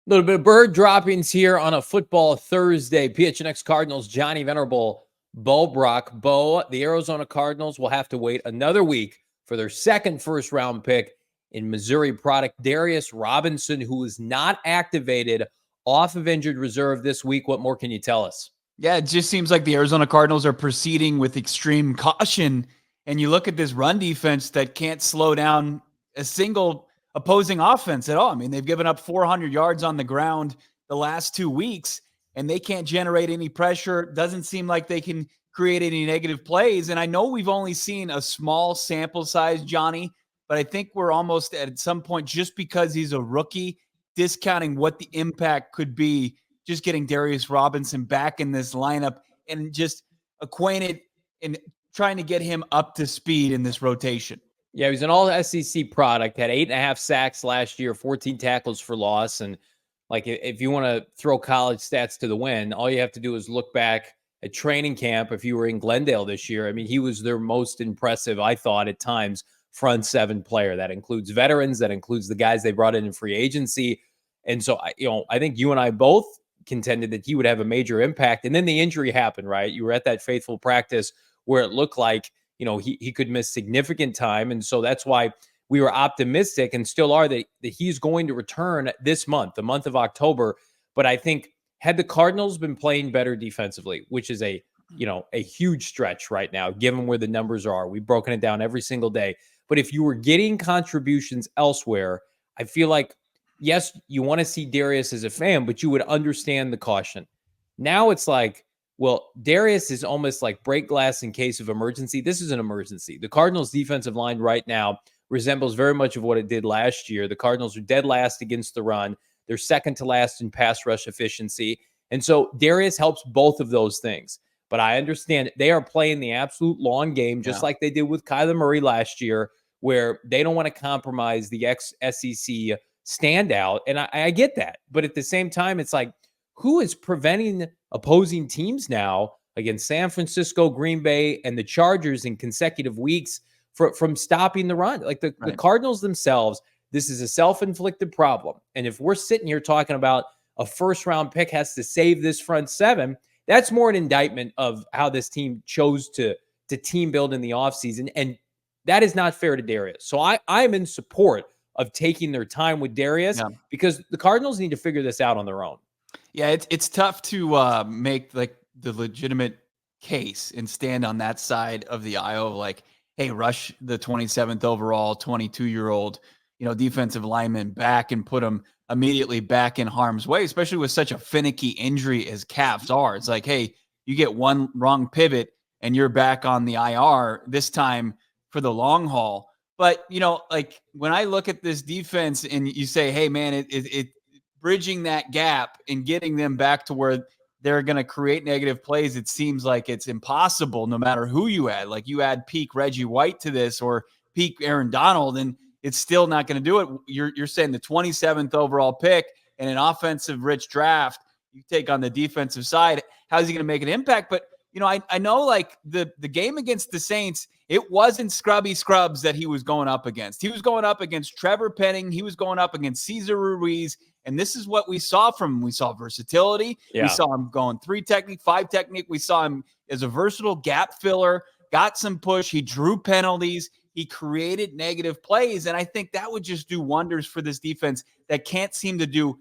Little bit of bird droppings here on a football Thursday. PHNX Cardinals, Johnny Venerable, Bo Brock. Bo, the Arizona Cardinals will have to wait another week for their second first-round pick in Missouri product, Darius Robinson, who is not activated off of injured reserve this week. What more can you tell us? Yeah, it just seems like the Arizona Cardinals are proceeding with extreme caution. And you look at this run defense that can't slow down a single opposing offense at all. I mean, they've given up 400 yards on the ground the last 2 weeks, and they can't generate any pressure. Doesn't seem like they can create any negative plays. And I know we've only seen a small sample size, Johnny, but I think we're almost at some point, just because he's a rookie, discounting what the impact could be just getting Darius Robinson back in this lineup and just acquainted and trying to get him up to speed in this rotation. Yeah, he was an all SEC product, had 8.5 sacks last year, 14 tackles for loss. And like, if you want to throw college stats to the wind, all you have to do is look back at training camp. If you were in Glendale this year, I mean, he was their most impressive, I thought at times, front seven player. That includes veterans, that includes the guys they brought in free agency. And so, I think you and I both contended that he would have a major impact. And then the injury happened, right? You were at that faithful practice where it looked like, he could miss significant time. And so that's why we were optimistic and still are that he's going to return this month, the month of October. But I think had the Cardinals been playing better defensively, which is a huge stretch right now, given where the numbers are, we've broken it down every single day. But if you were getting contributions elsewhere, I feel like, yes, you want to see Darius as a fan, but you would understand the caution. Now it's like, well, Darius is almost like break glass in case of emergency. This is an emergency. The Cardinals' defensive line right now resembles very much of what it did last year. The Cardinals are dead last against the run. They're second to last in pass rush efficiency. And so Darius helps both of those things. But I understand they are playing the absolute long game, just like they did with Kyler Murray last year, where they don't want to compromise the ex-SEC standout. And I get that. But at the same time, it's like, who is preventing opposing teams now against San Francisco, Green Bay, and the Chargers in consecutive weeks from stopping the run? Like the Cardinals themselves, this is a self-inflicted problem. And if we're sitting here talking about a first-round pick has to save this front seven, that's more an indictment of how this team chose to team build in the offseason. And that is not fair to Darius. So I'm in support of taking their time with Darius because the Cardinals need to figure this out on their own. Yeah, it's tough to make like the legitimate case and stand on that side of the aisle. Like, hey, rush the 27th overall 22-year-old, defensive lineman back and put him immediately back in harm's way, especially with such a finicky injury as calves are. It's like, hey, you get one wrong pivot and you're back on the IR this time for the long haul. But, like when I look at this defense and you say, hey, man, it bridging that gap and getting them back to where they're going to create negative plays, it seems like it's impossible no matter who you add. Like you add peak Reggie White to this or peak Aaron Donald, and it's still not going to do it. You're saying the 27th overall pick in an offensive-rich draft, you take on the defensive side, how's he going to make an impact? But, I know like the game against the Saints, it wasn't scrubby scrubs that he was going up against. He was going up against Trevor Penning. He was going up against Cesar Ruiz. And this is what we saw from him. We saw versatility. Yeah. We saw him going 3 technique, 5 technique. We saw him as a versatile gap filler, got some push. He drew penalties. He created negative plays. And I think that would just do wonders for this defense that can't seem to do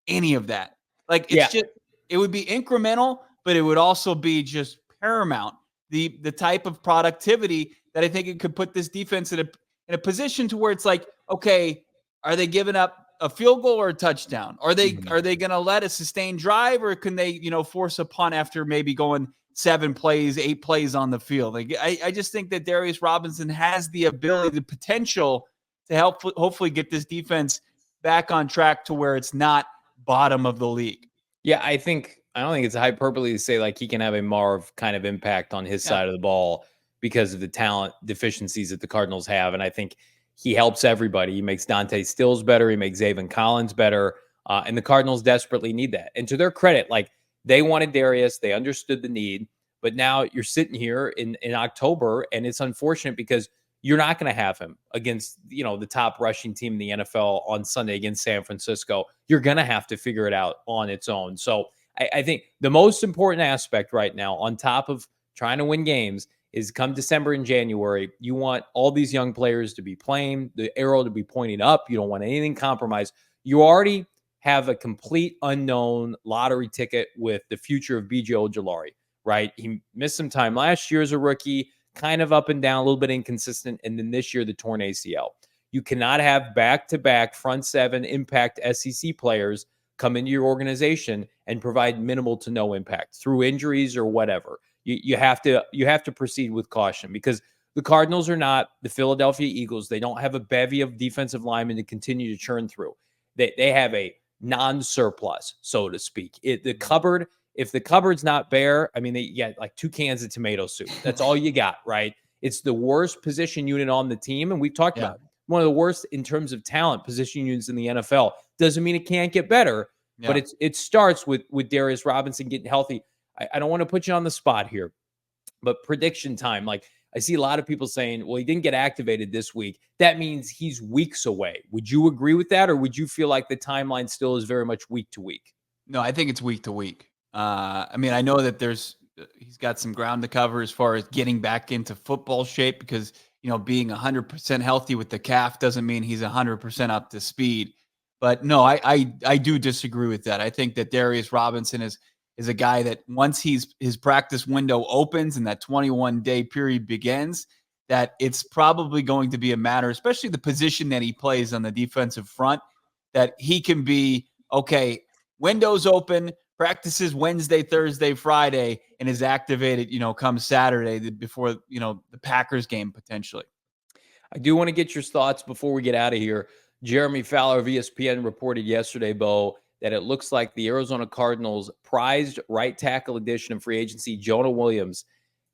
any of that. Like it's just, it would be incremental, but it would also be just paramount. The type of productivity that I think it could put this defense in a position to where it's like, okay, are they giving up a field goal or a touchdown? Are they going to let a sustained drive, or can they, force a punt after maybe going 7 plays, 8 plays on the field? Like I just think that Darius Robinson has the ability, the potential to help hopefully get this defense back on track to where it's not bottom of the league. Yeah, I don't think it's a hyperbole to say like he can have a Marv kind of impact on his side of the ball because of the talent deficiencies that the Cardinals have. And I think he helps everybody. He makes Dante Stills better. He makes Zaven Collins better. And the Cardinals desperately need that. And to their credit, like they wanted Darius. They understood the need. But now you're sitting here in October, and it's unfortunate because you're not going to have him against, the top rushing team in the NFL on Sunday against San Francisco. You're going to have to figure it out on its own. So I think the most important aspect right now, on top of trying to win games, is come December and January, you want all these young players to be playing, the arrow to be pointing up. You don't want anything compromised. You already have a complete unknown lottery ticket with the future of B.J. Ojulari, right? He missed some time last year as a rookie, kind of up and down, a little bit inconsistent, and then this year, the torn ACL. You cannot have back-to-back front seven impact SEC players come into your organization and provide minimal to no impact through injuries or whatever. You have to proceed with caution, because the Cardinals are not the Philadelphia Eagles. They don't have a bevy of defensive linemen to continue to churn through. They have a non-surplus, so to speak. If the cupboard's not bare, I mean, you got like 2 cans of tomato soup. That's all you got, right? It's the worst position unit on the team, and we've talked about it. One of the worst in terms of talent position units in the NFL. Doesn't mean it can't get better, but it starts with Darius Robinson getting healthy. I don't want to put you on the spot here, but prediction time. Like, I see a lot of people saying, well, he didn't get activated this week. That means he's weeks away. Would you agree with that, or would you feel like the timeline still is very much week to week? No, I think it's week to week. I mean, I know that he's got some ground to cover as far as getting back into football shape, because, being 100% healthy with the calf doesn't mean he's 100% up to speed. But no, I do disagree with that. I think that Darius Robinson is a guy that once his practice window opens and that 21-day period begins, that it's probably going to be a matter, especially the position that he plays on the defensive front, that he can be, okay, windows open, practices Wednesday, Thursday, Friday, and is activated, come Saturday before, the Packers game potentially. I do want to get your thoughts before we get out of here. Jeremy Fowler of ESPN reported yesterday, Bo, that it looks like the Arizona Cardinals prized right tackle addition of free agency, Jonah Williams.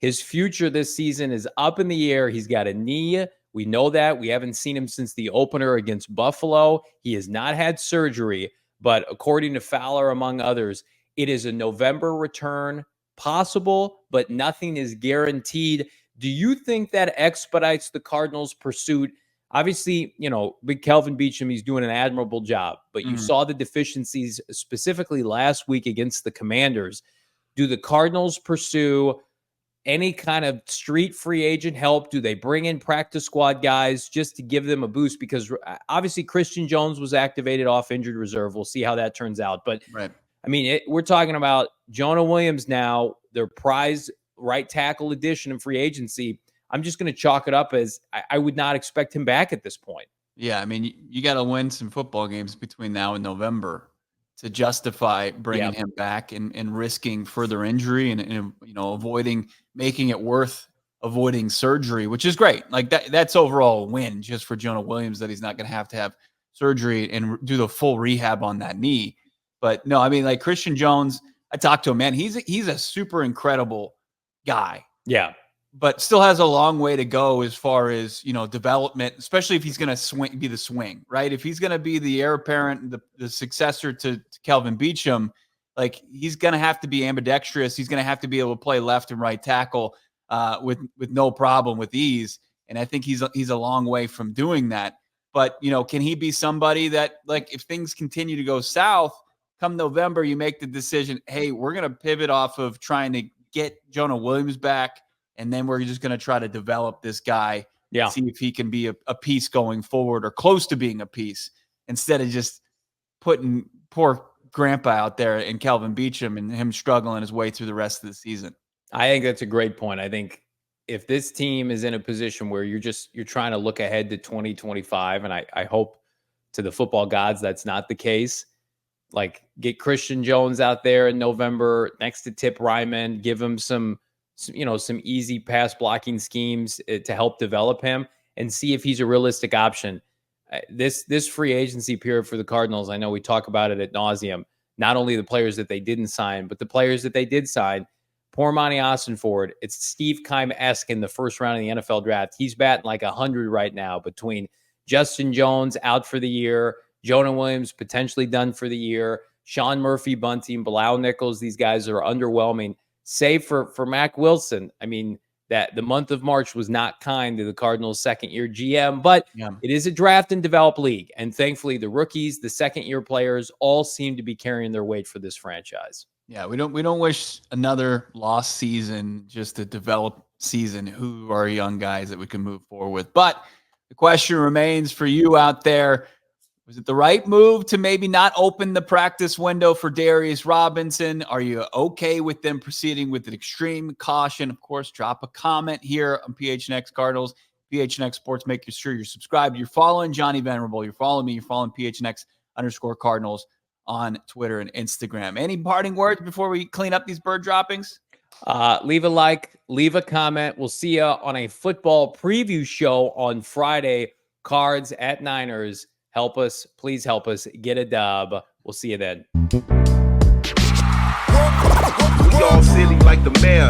His future this season is up in the air. He's got a knee. We know that. We haven't seen him since the opener against Buffalo. He has not had surgery, but according to Fowler, among others, it is a November return possible, but nothing is guaranteed. Do you think that expedites the Cardinals' pursuit? Obviously, big Kelvin Beachum, he's doing an admirable job, but you saw the deficiencies specifically last week against the Commanders. Do the Cardinals pursue any kind of street free agent help? Do they bring in practice squad guys just to give them a boost? Because obviously Christian Jones was activated off injured reserve. We'll see how that turns out. But right. I mean, we're talking about Jonah Williams now, their prize right tackle addition in free agency. I'm just going to chalk it up as I would not expect him back at this point. Yeah, I mean, you got to win some football games between now and November to justify bringing him back and risking further injury and avoiding making it worth avoiding surgery, which is great. Like that's overall a win just for Jonah Williams, that he's not going to have surgery and do the full rehab on that knee. But no, I mean, like Christian Jones, I talked to him, man. He's a super incredible guy. Yeah. But still has a long way to go as far as, development, especially if he's going to be the swing, right? If he's going to be the heir apparent, the successor to Kelvin Beachum, like he's going to have to be ambidextrous. He's going to have to be able to play left and right tackle with no problem, with ease. And I think he's a long way from doing that. But, can he be somebody that, like, if things continue to go south, come November, you make the decision, hey, we're going to pivot off of trying to get Jonah Williams back, and then we're just going to try to develop this guy, see if he can be a piece going forward or close to being a piece, instead of just putting poor grandpa out there and Kelvin Beachum and him struggling his way through the rest of the season. I think that's a great point. I think if this team is in a position where you're trying to look ahead to 2025, and I hope to the football gods that's not the case, like get Christian Jones out there in November next to Tip Ryman, give him some easy pass blocking schemes to help develop him and see if he's a realistic option. This free agency period for the Cardinals, I know we talk about it ad nauseum, not only the players that they didn't sign, but the players that they did sign. Poor Monty Austin-Ford. It's Steve Keim-esque in the first round of the NFL draft. He's batting like 100 right now between Justin Jones out for the year, Jonah Williams potentially done for the year, Sean Murphy-Bunting, Bilal Nichols. These guys are underwhelming. Save for Mac Wilson. I mean, that the month of March was not kind to the Cardinals' second-year GM, but Yeah. it is a draft and develop league. And thankfully, the rookies, the second-year players all seem to be carrying their weight for this franchise. Yeah, we don't wish another lost season, just a develop season. Who are young guys that we can move forward with? But the question remains for you out there. Was it the right move to maybe not open the practice window for Darius Robinson? Are you okay with them proceeding with an extreme caution? Of course, drop a comment here on PHNX Cardinals, PHNX Sports. Make sure you're subscribed. You're following Johnny Venerable. You're following me. You're following PHNX_Cardinals on Twitter and Instagram. Any parting words before we clean up these bird droppings? Leave a like, leave a comment. We'll see you on a football preview show on Friday. Cards at Niners. Help us, please help us get a dub. We'll see you then. We all silly like the mayor.